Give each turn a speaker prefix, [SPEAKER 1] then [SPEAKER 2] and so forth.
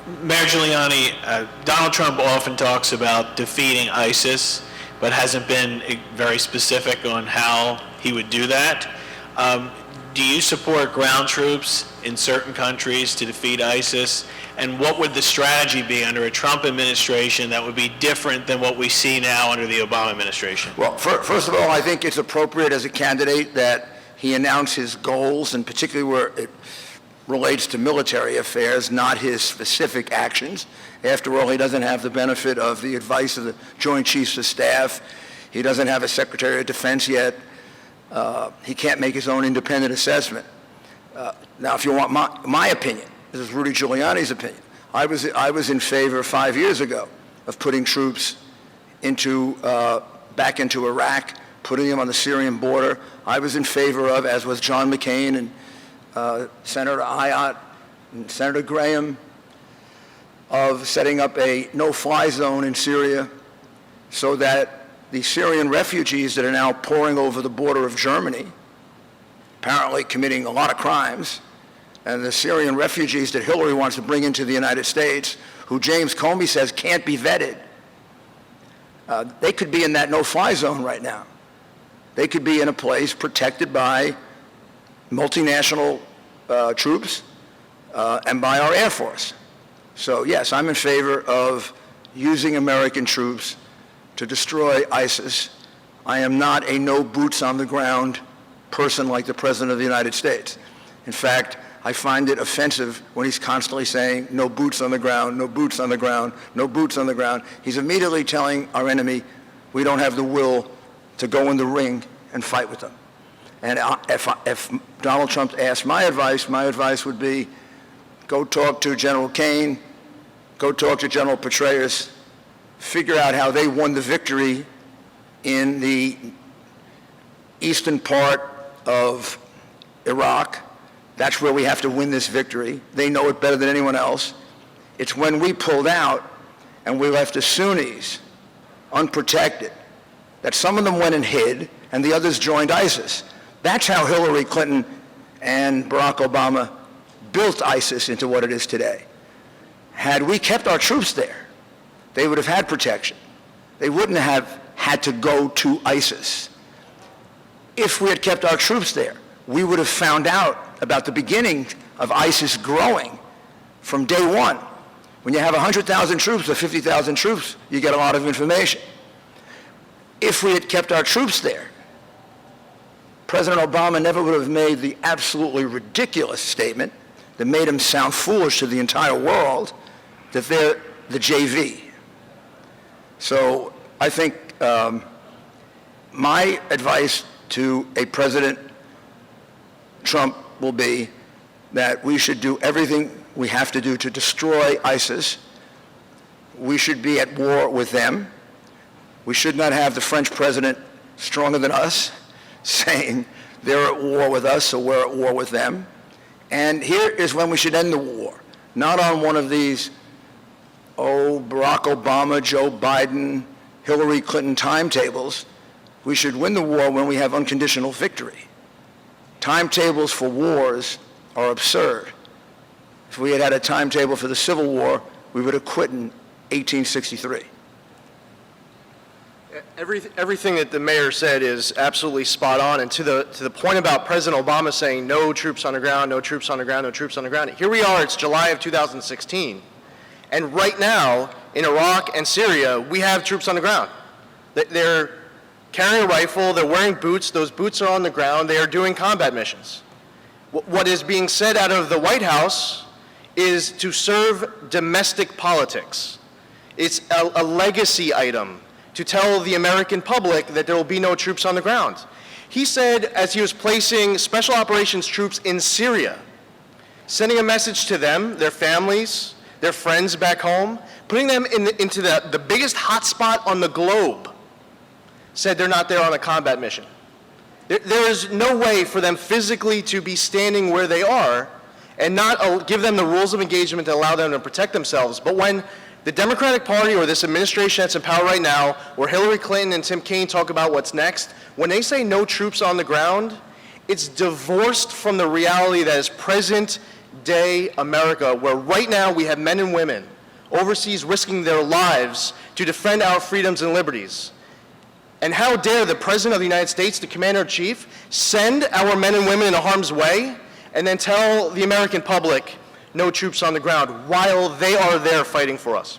[SPEAKER 1] Mayor Giuliani, Donald Trump often talks about defeating ISIS, but hasn't been very specific on how he would do that. Do you support ground troops in certain countries to defeat ISIS? And what would the strategy be under a Trump administration that would be different than what we see now under the Obama administration?
[SPEAKER 2] Well, first of all, I think it's appropriate as a candidate that he announce his goals, and particularly where it relates to military affairs, not his specific actions. After all, he doesn't have the benefit of the advice of the Joint Chiefs of Staff. He doesn't have a Secretary of Defense yet. He can't make his own independent assessment. Now, if you want my opinion, this is Rudy Giuliani's opinion. I was in favor 5 years ago of putting troops back into Iraq, putting them on the Syrian border. I was in favor of, as was John McCain and Senator Ayotte and Senator Graham, of setting up a no-fly zone in Syria so that the Syrian refugees that are now pouring over the border of Germany, apparently committing a lot of crimes, and the Syrian refugees that Hillary wants to bring into the United States, who James Comey says can't be vetted, they could be in that no-fly zone right now. They could be in a place protected by multinational troops and by our Air Force. So yes, I'm in favor of using American troops to destroy ISIS. I am not a no boots on the ground person like the President of the United States. In fact, I find it offensive when he's constantly saying no boots on the ground, no boots on the ground, no boots on the ground. He's immediately telling our enemy we don't have the will to go in the ring and fight with them. And if Donald Trump asked my advice would be go talk to General Kaine, go talk to General Petraeus, figure out how they won the victory in the eastern part of Iraq. That's where we have to win this victory. They know it better than anyone else. It's when we pulled out and we left the Sunnis unprotected that some of them went and hid and the others joined ISIS. That's how Hillary Clinton and Barack Obama built ISIS into what it is today. Had we kept our troops there, they would have had protection. They wouldn't have had to go to ISIS. If we had kept our troops there, we would have found out about the beginning of ISIS growing from day one. When you have 100,000 troops or 50,000 troops, you get a lot of information. If we had kept our troops there, President Obama never would have made the absolutely ridiculous statement that made him sound foolish to the entire world that they're the JV. So I think my advice to a President Trump will be that we should do everything we have to do to destroy ISIS. We should be at war with them. We should not have the French president stronger than us saying they're at war with us, so we're at war with them. And here is when we should end the war, not on one of these, Barack Obama, Joe Biden, Hillary Clinton timetables. We should win the war when we have unconditional victory. Timetables for wars are absurd. If we had had a timetable for the Civil War, we would have quit in 1863.
[SPEAKER 3] Everything that the mayor said is absolutely spot on. And to the point about President Obama saying no troops on the ground, no troops on the ground, no troops on the ground. Here we are, it's July of 2016. And right now, in Iraq and Syria, we have troops on the ground. They're carrying a rifle, they're wearing boots, those boots are on the ground, they are doing combat missions. What is being said out of the White House is to serve domestic politics. It's a legacy item to tell the American public that there will be no troops on the ground. He said, as he was placing special operations troops in Syria, sending a message to them, their families, their friends back home, putting them into the biggest hotspot on the globe, said they're not there on a combat mission. There is no way for them physically to be standing where they are and not give them the rules of engagement that allow them to protect themselves. But when the Democratic Party or this administration that's in power right now, where Hillary Clinton and Tim Kaine talk about what's next, when they say no troops on the ground, it's divorced from the reality that is present day America, where right now we have men and women overseas risking their lives to defend our freedoms and liberties. And how dare the President of the United States, the Commander-in-Chief, send our men and women into harm's way and then tell the American public no troops on the ground while they are there fighting for us.